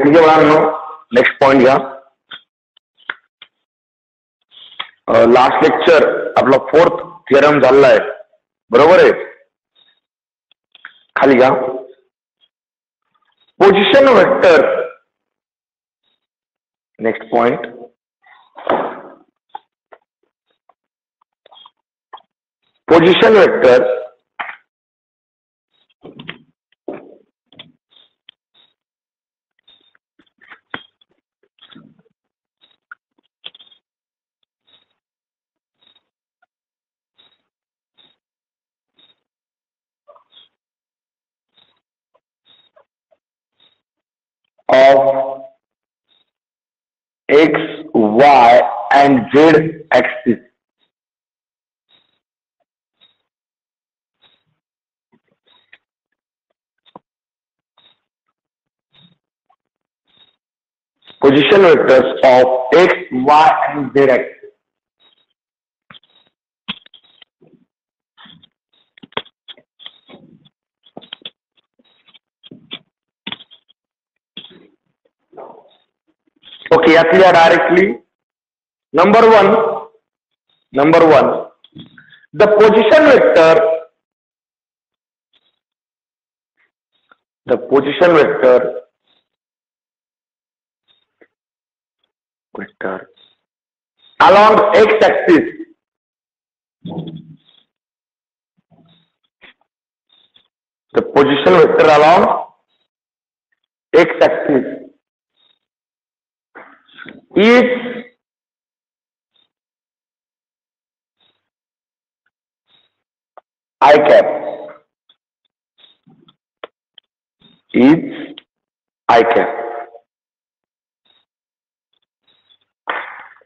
ठीक आहे बाळांनो, नेक्स्ट पॉइंट घ्या. लास्ट लेक्चर आपला 4th थिअरम झालेला आहे, बरोबर आहे. खाली घ्या. Position vector, next point. Position vector of x, y and z axis. Position vectors of x, y and z axis. Okay, यातल्या directly number one, the position vector along x axis is I cap.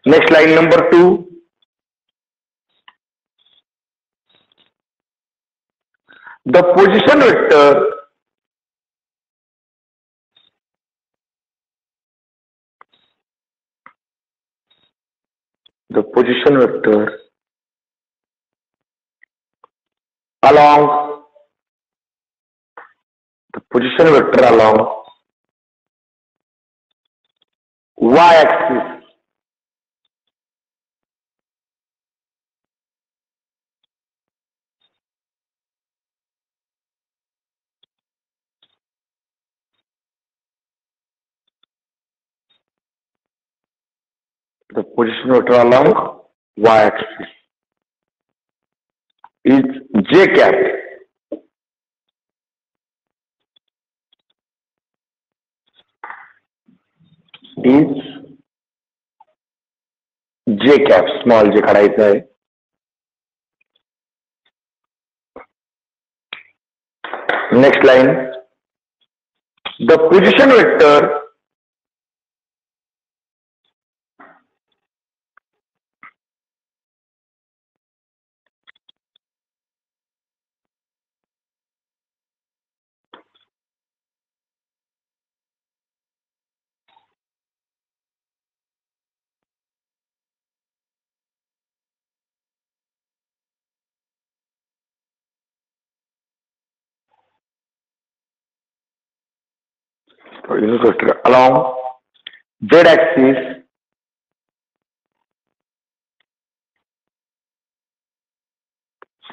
Next line number 2. The position vector along y axis is j cap. Small j काढायचं आहे. Next line. The position vector along z axis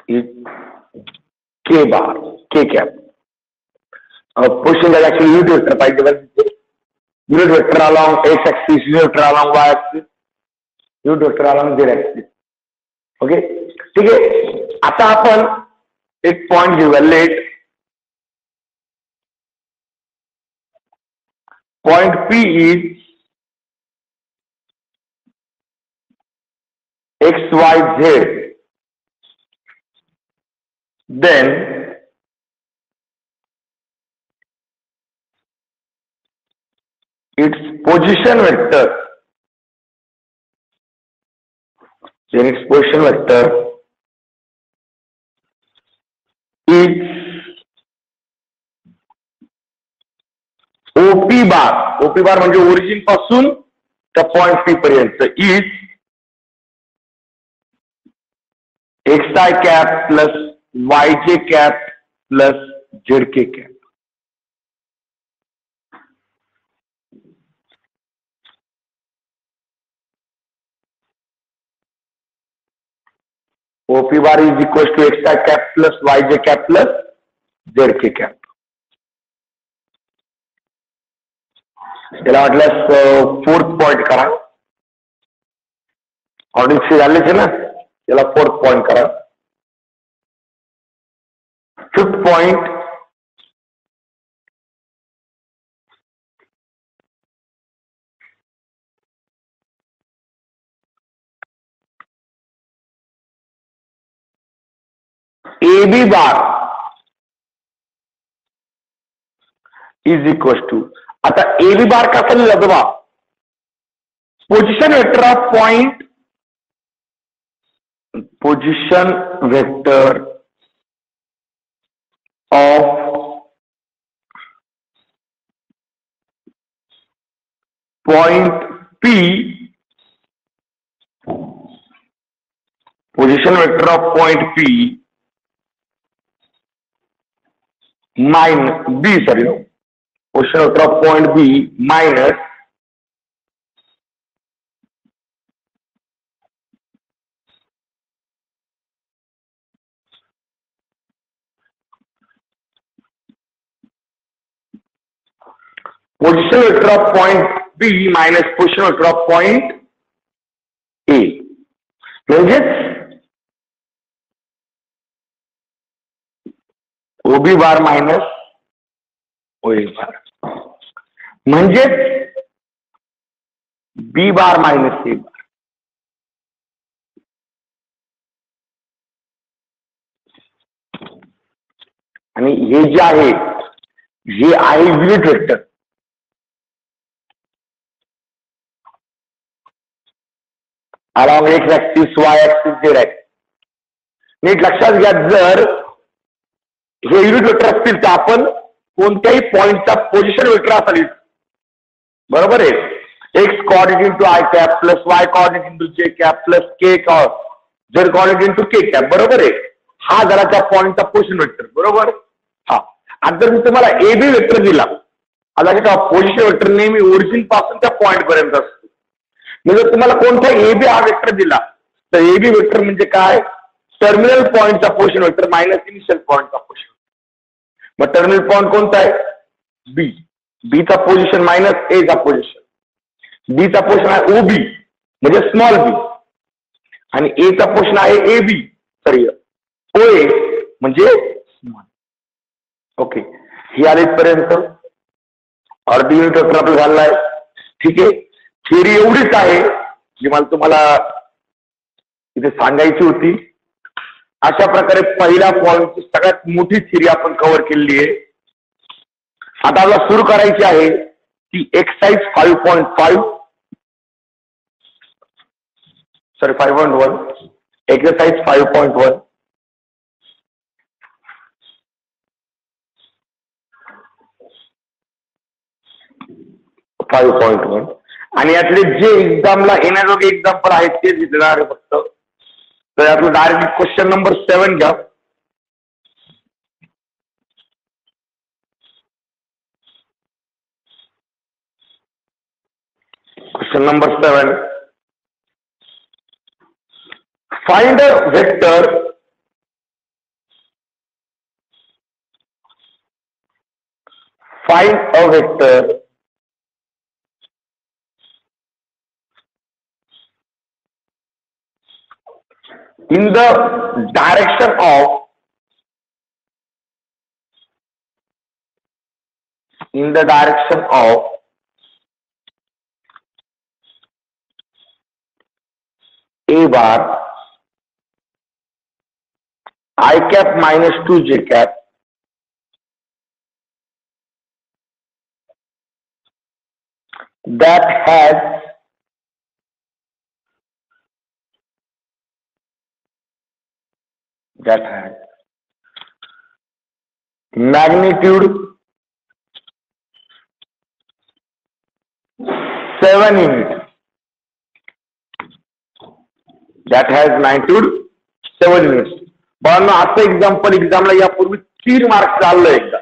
is k bar, k cap. Position is actually unit vector पाहिजे. Unit vector along x axis, unit vector along y axis, unit vector along z axis. Okay, ठीक आहे. आता आपण एक point घेऊया. Let point P is XYZ, then its position vector is OP bar. OP bar म्हणजे origin पासून त्या point P पर्यंत is XI cap plus YJ cap plus ZK cap. OP bar is equal to X I cap plus Y J cap plus Z K cap. त्याला वाटल्यास fourth point करा. Audit झालेच आहे ना, त्याला फोर्थ पॉइंट करा. Fifth point, AB bar is equal to, आता AB bar कसा लिहिला बघा, position vector of point, position vector of point P, position vector of point P minus B, sorry no, position vector of point B minus position vector of point B minus position vector of point A, म्हणजेच OB bar minus OA bar, म्हणजेच B bar minus A bar. आणि हे जे आहे हे आहे unit vector. Along x axis y axis z axis. नीट लक्षात घ्या, जर हे युनिट वेक्टर असतील तर आपण कोणत्याही पॉइंटचा पोझिशन वेक्टर असा लिहितो. बरोबर आहे. X coordinate into i cap plus y coordinate into j cap plus k z coordinate into k cap. बरोबर आहे. हा झाला त्या पॉइंटचा पोझिशन वेक्टर. बरोबर. हा, आता मी तुम्हाला AB वेक्टर दिला, आता पोझिशन वेक्टर नेहमी ओरिजिन पासून त्या पॉइंट पर्यंत असतो. म्हणजे तुम्हाला कोणता AB हा वेक्टर दिला तर AB वेक्टर म्हणजे काय, टर्मिनल पॉइंटचा पोझिशन वेक्टर मायनस इनिशियल पॉइंटचा पोझिशन. मग टर्मिनल पॉइंट कोणता आहे B, B चा पोझिशन मायनस A चा पोझिशन, B चा पोझिशन आहे OB म्हणजे स्मॉल b, आणि A चा पोझिशन आहे AB सॉरी OA म्हणजे स्मॉल. ओके, ही आले पर्यंत अर्धी युनिट वेक्टर आपलं झालाय. ठीक आहे. थिअरी एवढीच आहे जी मला तुम्हाला इथे सांगायची होती. अशा प्रकारे पहिल्या पॉइंटची सगळ्यात मोठी थिअरी आपण कव्हर केलेली आहे. आता आपल्याला सुरू करायची आहे की एक्सरसाइज 5.5 सॉरी 5.1 एक्सरसाइज 5.1. आणि यातले जे एक्झामला येण्याजोगे एक्झाम्पल आहेत ते दिसणार आहे फक्त. तर यातलं डायरेक्ट क्वेश्चन नंबर 7 घ्या. Question number 7, find a vector in the direction of A bar I cap minus 2 J cap that has magnitude 7 units. That has magnitude 7 units. पण असं एक्झामला यापूर्वी 3 मार्क्स चाललं एकदा,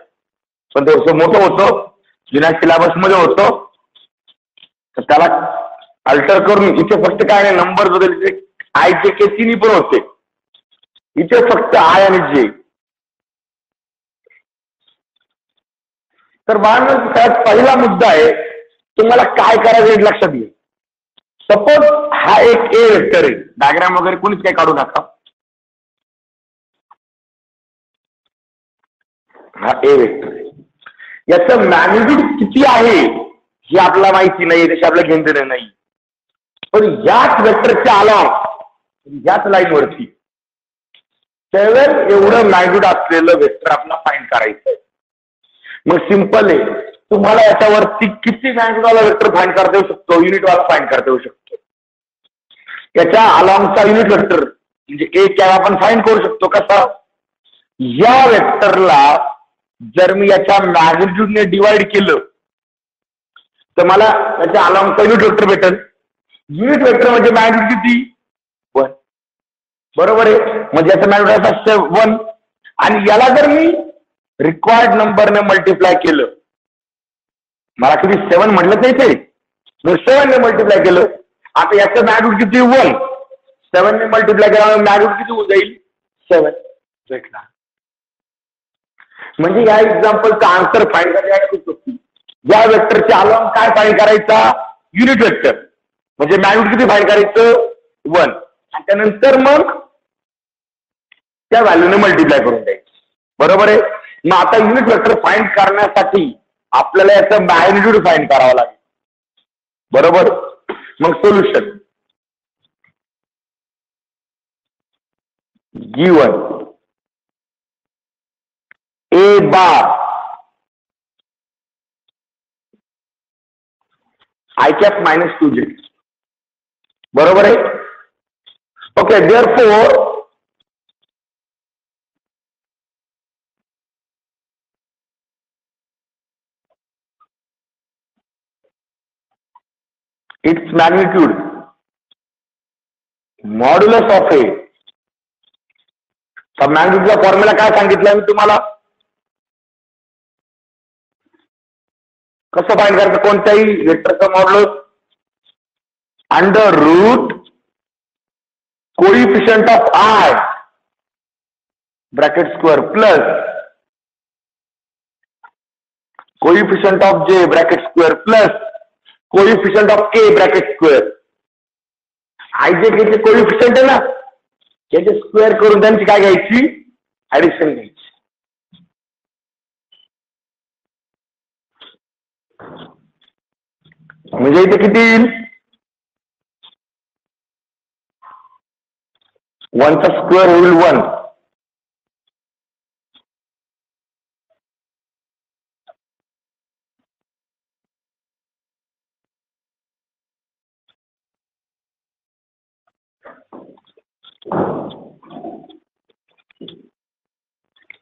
पण थोडंसं मोठं होतं, जुन्या सिलेबस मध्ये होतं, तर त्याला अल्टर करून इथे फक्त काय नाही नंबर बदलले, आय जे के 3 पण होते. इथे फक्त आय आणि जे. तर बाळांनो सगळ्यात पहिला मुद्दा आहे, तुम्हाला काय करायचं हे लक्षात घे. सपोज हा एक ए वेक्टर आहे, डायग्राम वगैरे कोणीच काही काढू नका. हा ए वेक्टर आहे, याचं मॅग्निट्यूड किती आहे हे आपल्याला माहिती नाही, त्याची आपल्याला घेणं देणं नाही. पण याच वेक्टरच्या अलॉंग याच लाईन वरती 7 एवढं मॅग्निट्यूड असलेलं वेक्टर आपल्याला फाइंड करायचं आहे. मग सिंपल आहे, तुम्हाला याच्यावरती किती मॅग्निट्यूडवाला वेक्टर फाइंड करता येऊ शकतो, युनिटवाला फाइंड करता येऊ शकतो. याच्या अलॉंगचा युनिट वेक्टर म्हणजे ए कॅप आपण फाइंड करू शकतो. कसा? या वेक्टरला जर मी याच्या मॅग्निट्यूडने डिवाइड केलं तर मला याच्या अलॉंगचा युनिट वेक्टर भेटेल. युनिट वेक्टर म्हणजे मॅग्निट्यूड किती? 1. बरोबर आहे. म्हणजे याचा मॅग्निट्यूड 1 आणि याला जर मी रिक्वायर्ड नंबरने मल्टिप्लाय केलं, मला किती 7 म्हटलं नाही ते, मग 7 ने मल्टिप्लाय केलं. आता याचं मॅग्निट्यूड किती? 1. 7 ने मल्टिप्लाय केल्यामुळे मॅग्निट्यूड किती होऊन जाईल? 7 भेटला. म्हणजे या एक्झाम्पलचा आन्सर फाइंड करायला या वेक्टरचे अलॉंग काय फाइंड करायचा? Unit vector. म्हणजे मॅग्निट्यूड किती फाइंड करायचं? 1. आणि त्यानंतर मग त्या व्हॅल्यूने मल्टिप्लाय करून द्यायचं. बरोबर आहे. मग आता युनिट वेक्टर फाइंड करण्यासाठी आपल्याला याचं मॅग्निट्यूड फाइंड करावं लागेल. बरोबर. मग solution given a bar i cap minus 2j. बरोबर आहे. Okay. Therefore its magnitude modulus of a. तर मॅग्निट्यूडचा फॉर्म्युला काय सांगितलं मी तुम्हाला? कसं फाइंड करायचं कोणत्याही वेक्टरचं modulus? Under root coefficient of I bracket square plus coefficient of J bracket square plus coefficient of के bracket square. I j k चे कोइफिशिएंट आहे ना, त्याचे स्क्वेअर करून त्यांची काय घ्यायची? ऍडिशन घ्यायची. म्हणजे इथे किती येईल? 1 चा स्क्वेअर होईल 1.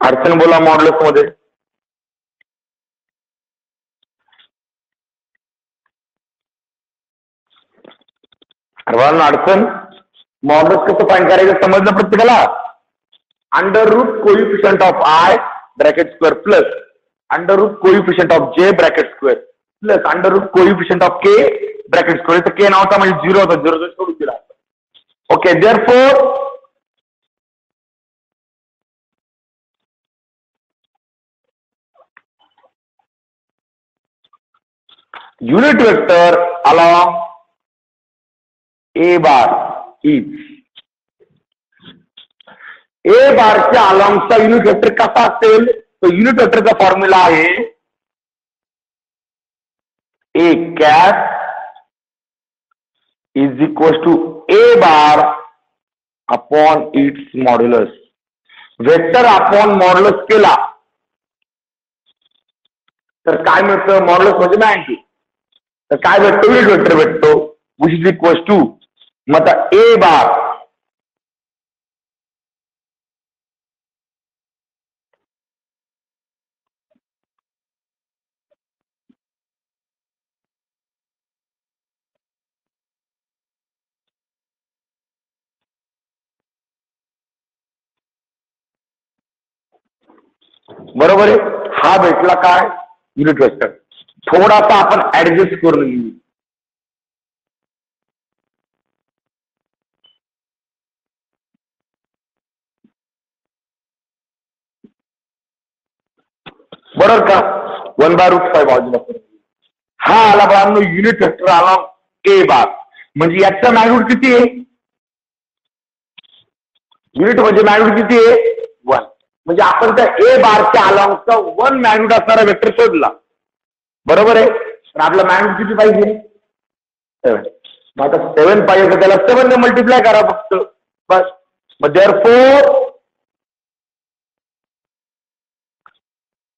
अडचण बोला मॉड्युलस मध्ये. अडचण मॉड्युलस कसं फाइंड करायचं समजलं प्रत्येकाला? Under root coefficient of I bracket square plus under root coefficient of J bracket square plus under root coefficient of के ब्रॅकेट स्क्वेअर. तर के नावचा म्हणजे 0 होता, 0 सोडून दिला. Okay. Therefore unit vector along A bar is A बारच्या अलॉंगचा unit vector कसा असेल? तो युनिट वेक्टरचा फॉर्म्युला आहे A cap is equal to A bar upon its modulus. Vector upon modulus केला तर काय मिळतं? मॉड्युलस म्हणजे 90. तर काय भेटतो? युनिट वेक्टर भेटतो विच इज इक्वल टू मग ए बार बरोबर आहे. हा भेटला काय? Unit vector. थोडासा आपण ऍडजस्ट करून घेऊ. बरोबर का? 1/√5 बाजूला हा आला बाळांनो युनिट वेक्टर आला ए बार. म्हणजे याचा मॅग्निट्यूड किती आहे? युनिट म्हणजे मॅग्निट्यूड किती आहे? 1. म्हणजे आपण त्या ए बारच्या अलॉंगचा 1 मॅग्निट्यूड असणारा वेक्टर शोधला. बरोबर आहे? तर आपला मॅग्निट्यूड किती पाहिजे? 7. मग आता 7 पाहिजे तर त्याला 7 ने मल्टिप्लाय करा फक्त बस. मग therefore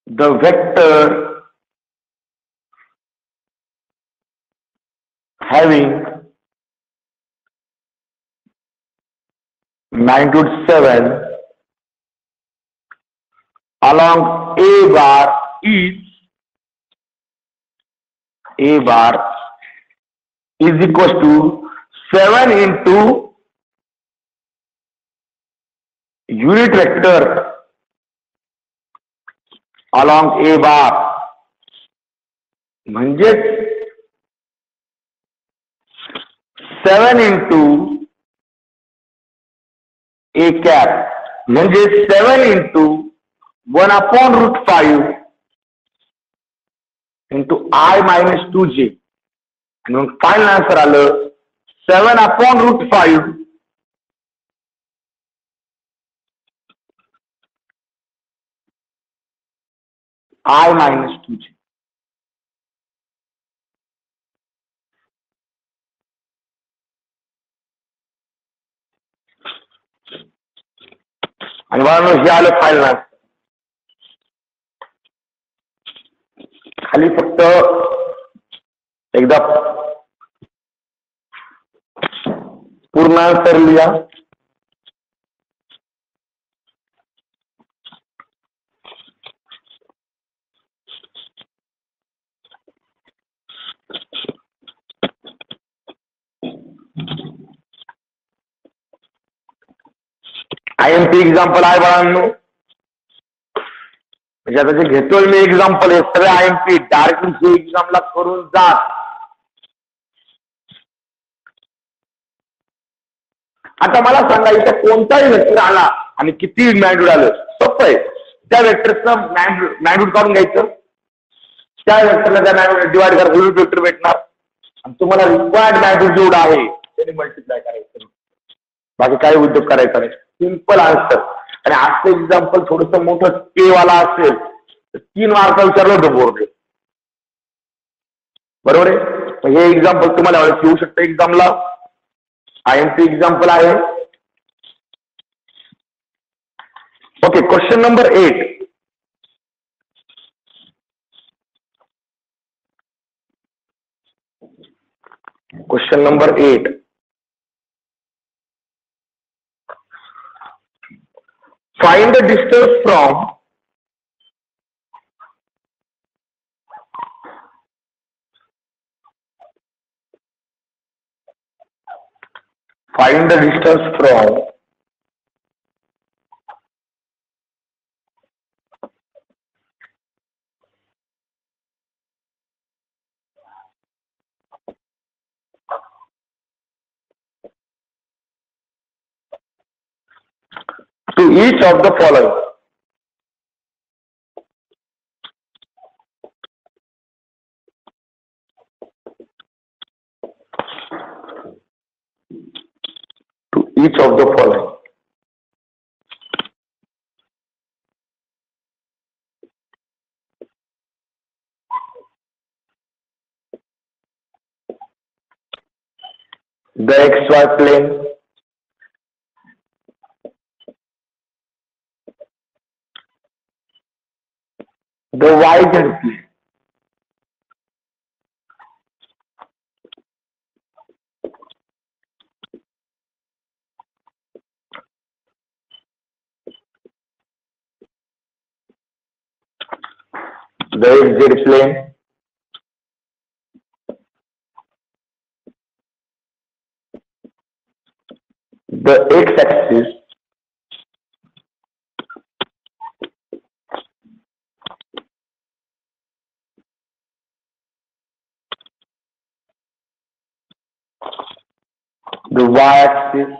the vector having magnitude 7 along A bar is equals to 7 into unit vector along A bar. म्हणजे 7 into A cap म्हणजे 7 into 1/√5 into I minus 2j. आणि मग फायनल आन्सर आलं 7/√5 I minus 2j. आणि म्हणून हे आलं फायनल आन्सर. खाली फक्त एकदा पूर्ण आन्सर लिहा. IMP एक्झाम्पल आहे बाळांनो. म्हणजे आता जे घेतोय मी एक्झाम्पल हे सगळे IMP डायरेक्टली एक्झामला करून जा. आता मला सांगा इथं कोणताही वेक्टर आला आणि किती मॅग्निट्यूड आलं सोपं आहे. त्या वेक्टरचं मॅग्निट्यूड काढून घ्यायचं. त्या वेक्टरला त्या मॅग्निट्यूड डिवाइड करा युनिट वेक्टर भेटणार आणि तुम्हाला रिक्वायर्ड मॅग्निट्यूड जेवढं आहे त्याने मल्टिप्लाय करायचं. बाकी काही उद्योग करायचा नाही. Simple answer. आणि आजचं एक्झाम्पल थोडस मोठं के वाला असेल तर 3 मार्क विचारलं होतं बोर्ड. बरोबर आहे? हे एक्झाम्पल तुम्हाला येऊ शकतं एक्झामला. IMP एक्झाम्पल आहे. Okay, question number 8. Question number 8. Find the distance from to each of the following. To each of the following. The XY plane, the YZ plane, the XZ plane, the X-axis, the Y-axis,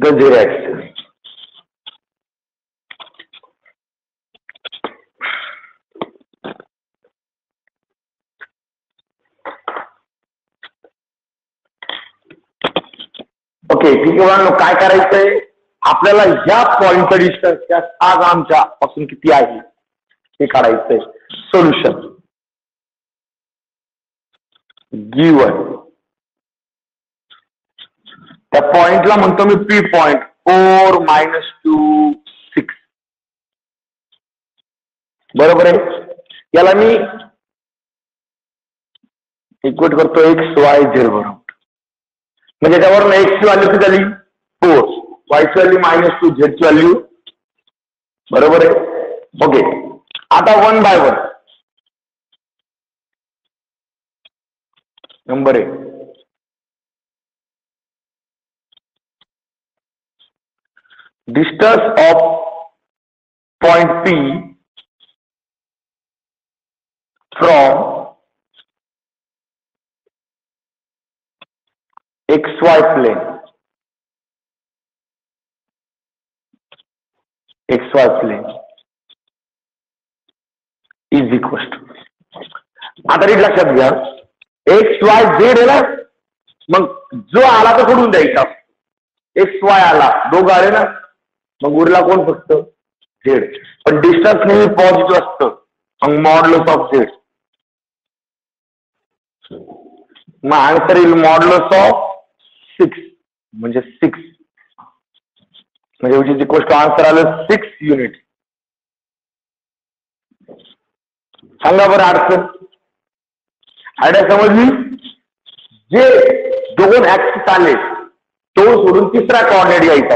the z axis. Okay, ठीक आहे. काय करायचंय आपल्याला ह्या पॉइंटचा distance त्या 6 ग्रामच्या पासून किती आहे हे काढायचंय. सोल्युशन गिवन त्या पॉइंटला म्हणतो मी पी पॉइंट 4 - 2 6. बरोबर आहे. याला मी इक्वेट करतो XYZ बरोबर. म्हणजे त्यावरून x ची व्हॅल्यू किती झाली 4, y ची व्हॅल्यू -2, z ची व्हॅल्यू. बरोबर आहे. ओके, आता 1 बाय 1 नंबर आहे. Distance of point P from XY plane, XY plane is equal to. आता नीट लक्षात घ्या, XYZ आहे ना, मग जो आला तो सोडून द्यायचा. XY आला, दोघं आले ना, मग उरला कोण फक्त Z. पण डिस्टन्स नेहमी पॉझिटिव्ह असतं, मग मॉड्युलस ऑफ Z. मग आन्सर येईल मॉड्युलस ऑफ 6 म्हणजे 6 म्हणजे which is equal to answer आलं 6 युनिट. सांगा बरं अडचण. आयडिया समजली. जे 2 ऍक्सिस आले तो सोडून तिसरा कोऑर्डिनेट घ्यायचा.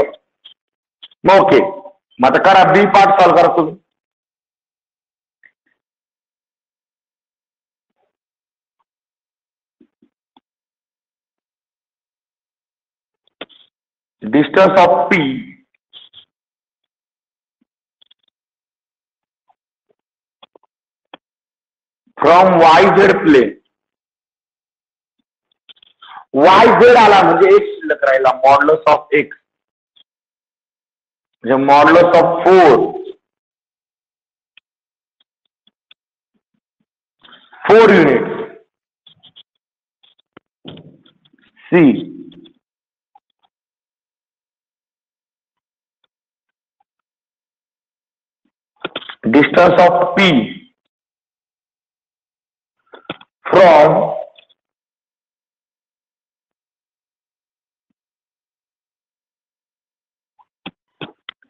मग ओके, मग आता करा बी पार्ट सॉल्व करा तुम्ही. Distance of P from YZ plane. YZ आला म्हणजे x शिल्लक राहिला, मॉड्युलस ऑफ x म्हणजे modulus of 4 unit. C distance of P from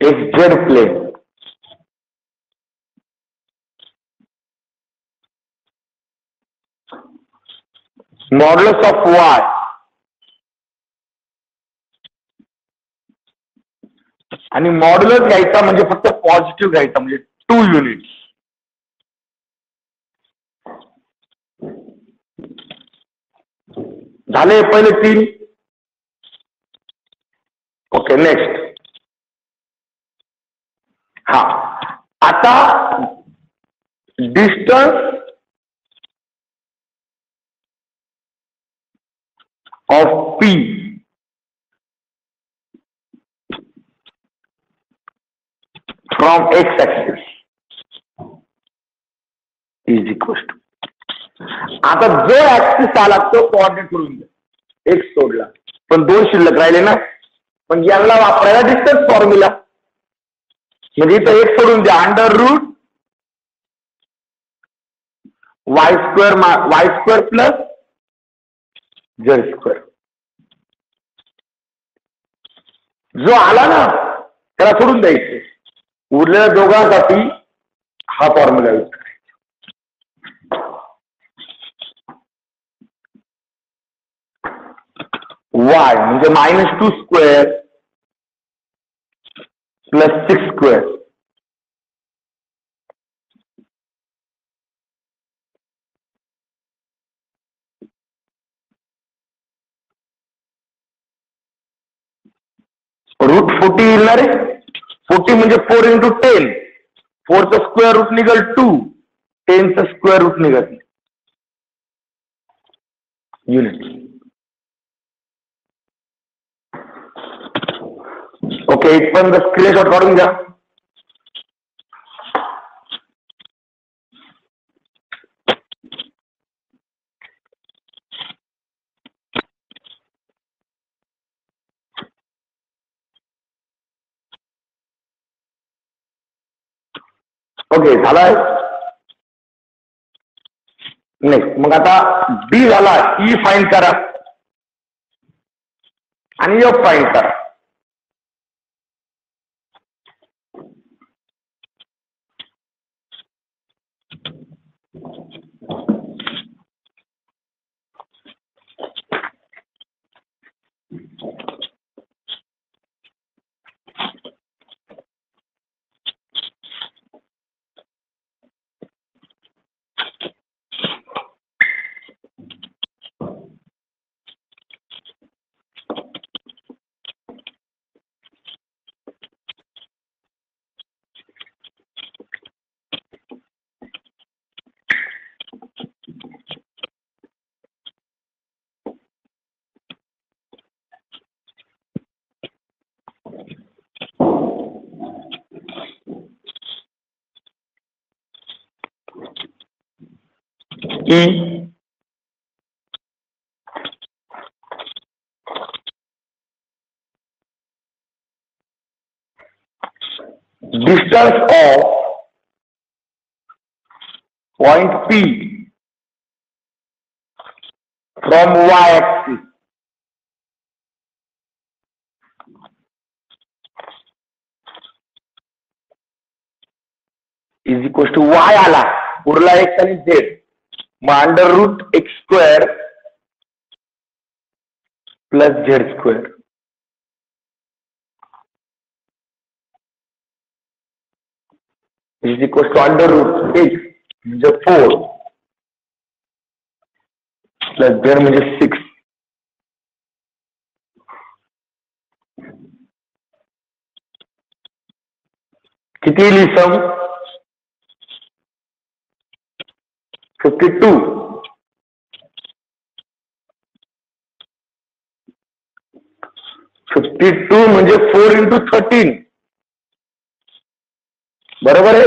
XZ plane. Modulus of Y आणि मॉड्युलस घ्यायचा म्हणजे फक्त पॉझिटिव्ह घ्यायचा म्हणजे 2 युनिट. झाले पहिले 3. Okay, next. हा, आता distance of P from X axis is equal to. आता जो ऍक्सिस आला तो कोऑर्डिनेट करून द्या. X सोडला, पण 2 शिल्लक राहिले ना, पण यांना वापरायला डिस्टन्स फॉर्म्युला. म्हणजे इथं X सोडून द्या, √y² प्लस z². जो आला ना त्याला सोडून द्यायचे. उरलेल्या दोघांसाठी हा फॉर्म्युला यूज करायचा. y म्हणजे -2² प्लस 6². √40 येईल ना रे. 40 म्हणजे 4 × 10. 4 चा स्क्वेअर रूट निघेल 2, 10 चा स्क्वेअर रूट निघत नाही. युनिट. ओके, इथपर्यंत स्क्रीनशॉट काढून घ्या. ओके, झालाय. नेक्स्ट मग आता डी झाला, ई फाइंड करा आणि एफ फाइंड करा. E distance of point P from y-axis is equals to y आला, उरला x आणि z, मग under root X square plus Z square is equal to under root X म्हणजे 4 प्लस झेड म्हणजे 6. किती येईल सम? 52. 52 म्हणजे 4 into 13. बरोबर आहे.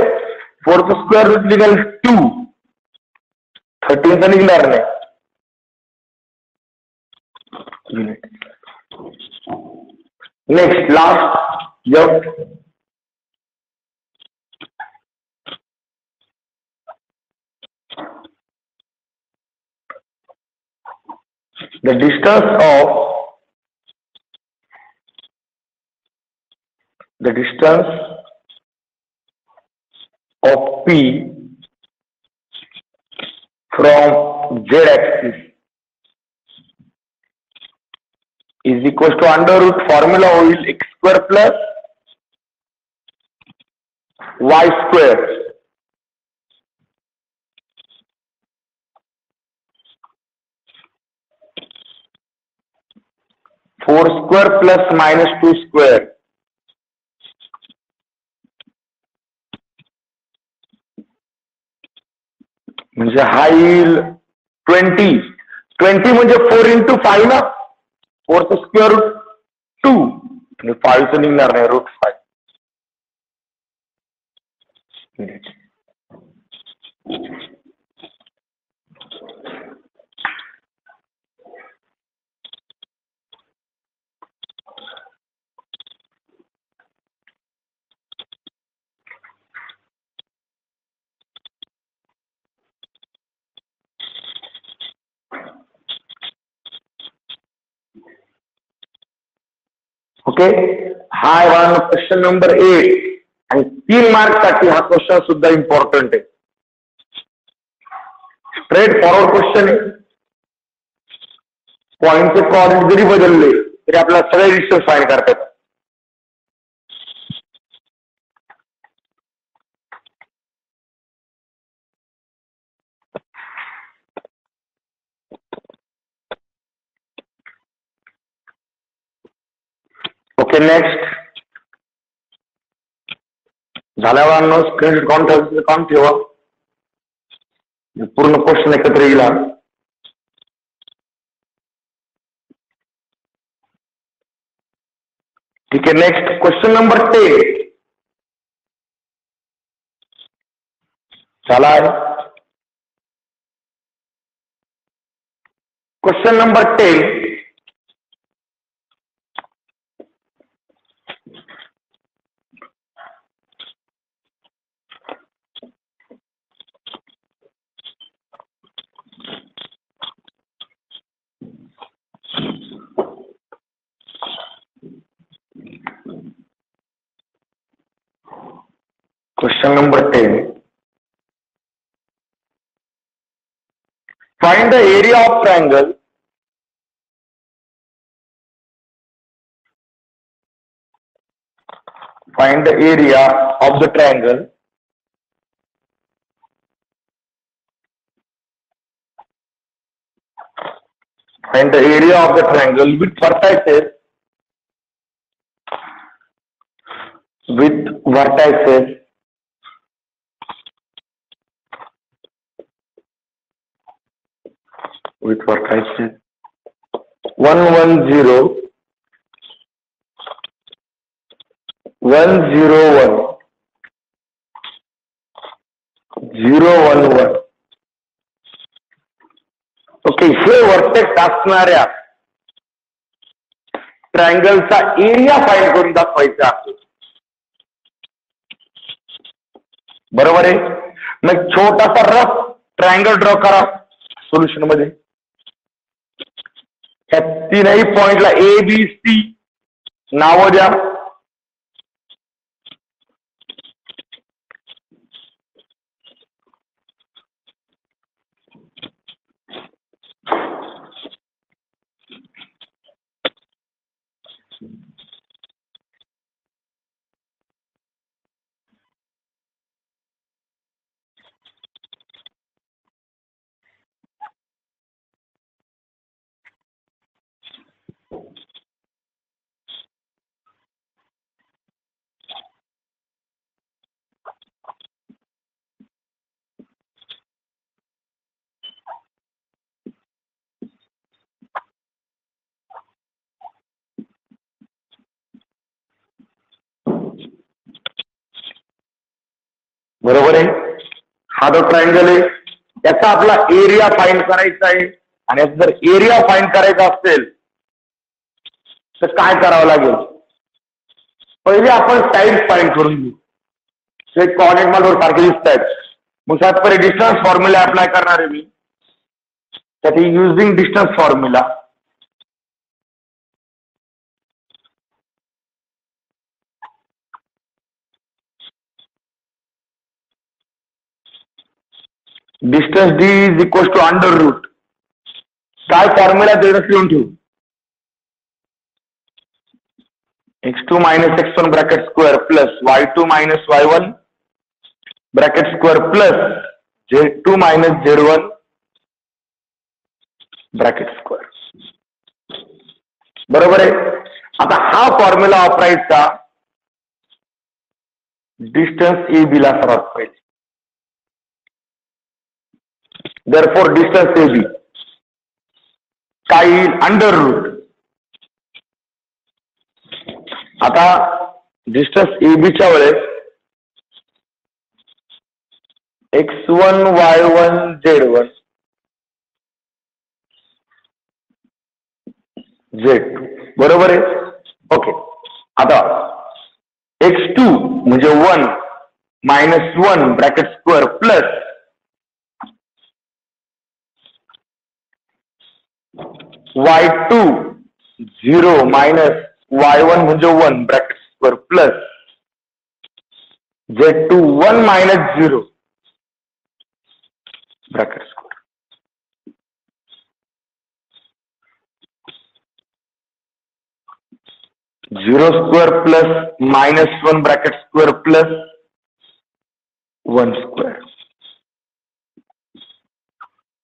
4 चा स्क्वेअर रूट निघाल 2, 13 चा निघणार नाही. Next last F. The distance of P from Z axis is equal to under root formula होईल x square plus y square. Four square plus -2 square म्हणजे हा येईल 20. 20 म्हणजे 4 into 5 ना, 4 चा स्क्वेअर रूट 2 आणि 5 चं निघणार नाही, रूट 5. ओके, हा आहे क्वेश्चन नंबर 8 आणि 3 मार्क साठी हा क्वेश्चन सुद्धा इम्पॉर्टंट आहे. स्ट्रेट फॉरवर्ड क्वेश्चन आहे. पॉइंटचे कोऑर्डिनेट जरी बदलले तरी आपल्याला सगळे डिस्टन्स फाइंड करता येतात. ओके, नेक्स्ट झाल्यावर स्क्रीन काउंट ठेवा, पूर्ण क्वेश्चन एकत्र येईल. ठीक है, नेक्स्ट क्वेश्चन नंबर 10 चला है। Question number 10, Question number 10. Find the area of triangle. Find the area of the triangle. Find the area of the triangle with vertices. With vertices. With vertices 110, 101, 011. Okay, hey vertex असणाऱ्या ट्रायंगलचा area find करून दाखवायचा आहे. बरोबर आहे. मग छोटासा rough triangle draw करा solution मध्ये. या तीनही पॉइंटला ए बी सी नाव द्या. बरोबर आहे. हा जो ट्रायंगल आहे याचा आपला एरिया फाइंड करायचा आहे. आणि जर एरिया फाइंड करायचा असेल तर काय करावं लागेल. पहिले आपण साइड फाइंड करून घेऊ. ते कोऑर्डिनेट मला सारखे दिसत आहेत. मग त्यात पहिले डिस्टन्स फॉर्म्युला अप्लाय करणार आहे मी. त्यात using distance formula distance D is equal to under root. काय फॉर्म्युला देण्यात लिहून ठेवू. x2 minus x1 bracket square plus y2 minus y1 bracket square plus z2 minus z1 bracket square. बरोबर आहे. आता हा फॉर्म्युला वापरायचा डिस्टन्स ए बी ला सर्वात पहिले. therefore distance AB काय येईल अंडर रूट. आता डिस्टन्स AB च्या वेळेस x1 y1 z1 z2 बरोबर आहे. ओके, आता x2 म्हणजे 1 minus 1 bracket square plus y2 0 minus y1 म्हणजे 1 bracket square plus z2 1 minus 0 bracket square. Zero square plus minus 1 bracket square plus 1 square.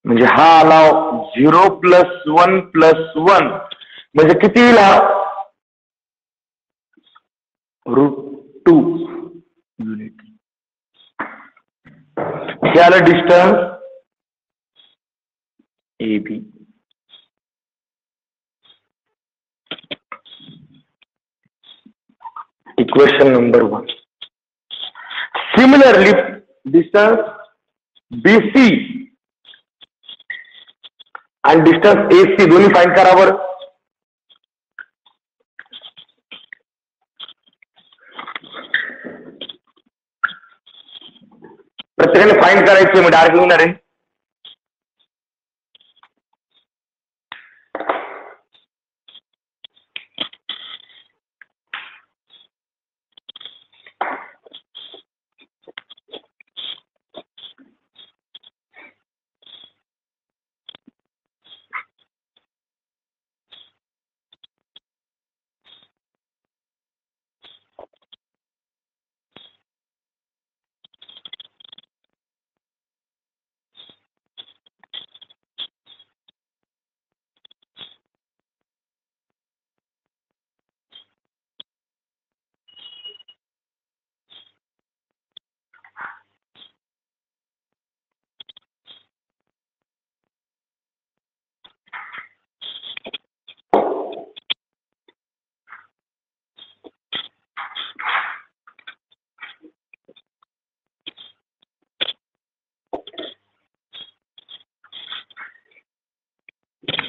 म्हणजे हा आला 0 प्लस 1 प्लस 1 म्हणजे किती येईल हा √2 युनिट. हे आलं distance A B. Equation number 1. Similarly, distance BC and distance AC दोन्ही फाइंड करा बरं. प्रत्येकाने फाइंड करायचे. मी डायरेक्ट लिहणार आहे.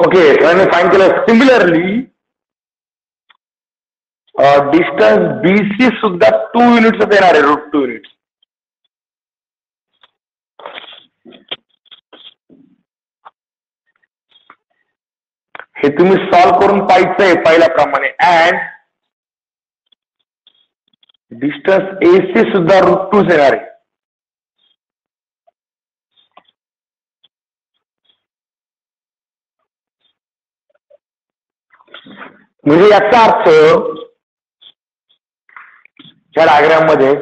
ओके, फाइंड केलं. सिमिलरली डिस्टन्स BC सुद्धा 2 युनिट्स येणार आहे. √2 युनिट्स. हे तुम्ही सॉल्व करून पाहायचंय पहिल्याप्रमाणे. अँड डिस्टन्स AC सुद्धा √2 येणार आहे. म्हणजे याचा अर्थ या डायग्राममध्ये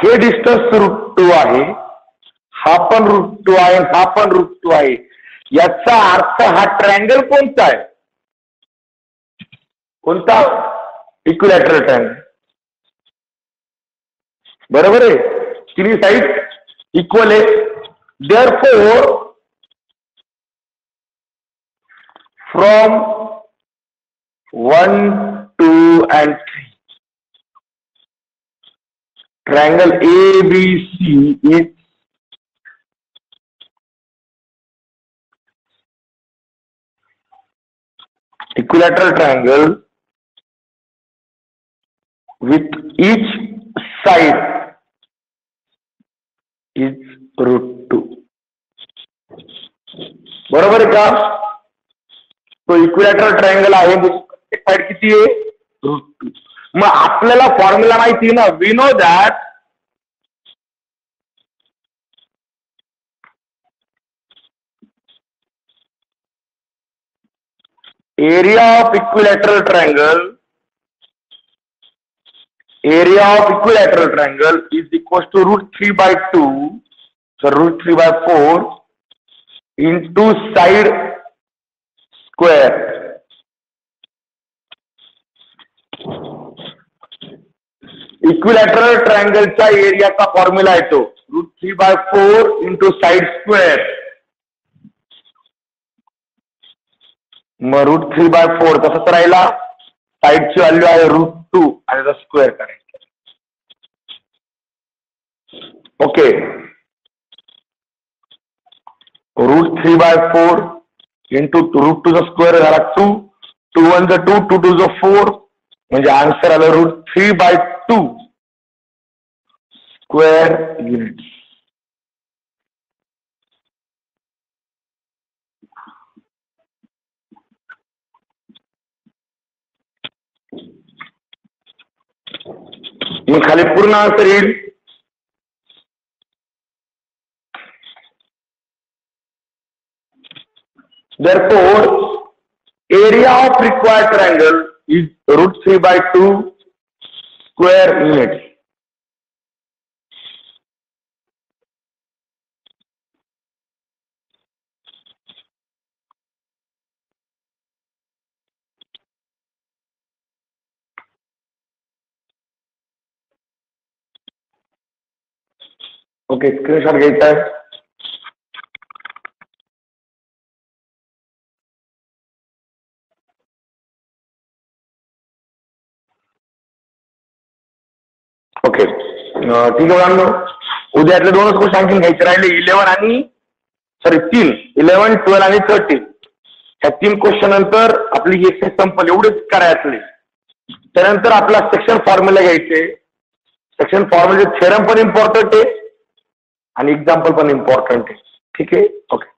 हे डिस्टन्स √2 आहे, हा पण √2 आहे, हा पण √2 आहे. याचा अर्थ हा ट्रायंगल कोणता आहे? कोणता? Equilateral triangle. बरोबर आहे. तिन्ही साइड इक्वल आहे. Therefore from 1, 2 and 3 triangle ABC is equilateral triangle with each side is √2. बरोबर आहे का? तो इक्विलॅटरल ट्रायंगल आहे. प्रत्येक साइड किती आहे? √2. मग आपल्याला फॉर्म्युला माहिती ना. We know that area of equilateral triangle is equals to √3/2, so √3/4 into side square. Equilateral ट्रायंगलच्या एरियाचा फॉर्म्युला येतो √3/4 इंटू साइड स्क्वेअर. मग √3/4 तसंच राहिला. साइडची व्हॅल्यू आहे √2 आणि त्याचा स्क्वेअर करायचा. ओके, √3/4 इंटू √2 चा स्क्वेअर झाला 2, 2 1 चा 2, 2 2 चा 4, म्हणजे आन्सर आलं √3/2 स्क्वेअर युनिट्स. मग खाली पूर्ण आन्सर येईल. Therefore, area of required triangle is √3/2 square units. Okay, screenshot घ्यायचा आहे. ओके ठीक आहे मुलांनो, उद्यातले दोनच क्वेश्चन आणखी घ्यायचे राहिले, 11 12 आणि 13. ह्या 3 क्वेश्चन नंतर आपली ही एक्सरसाइज संपल. एवढेच करायचे. त्यानंतर आपला सेक्शन फॉर्म्युला घ्यायचे. सेक्शन फॉर्म्युला थेरम पण इम्पॉर्टंट आहे आणि एक्झाम्पल पण इम्पॉर्टंट आहे. ठीक आहे. ओके.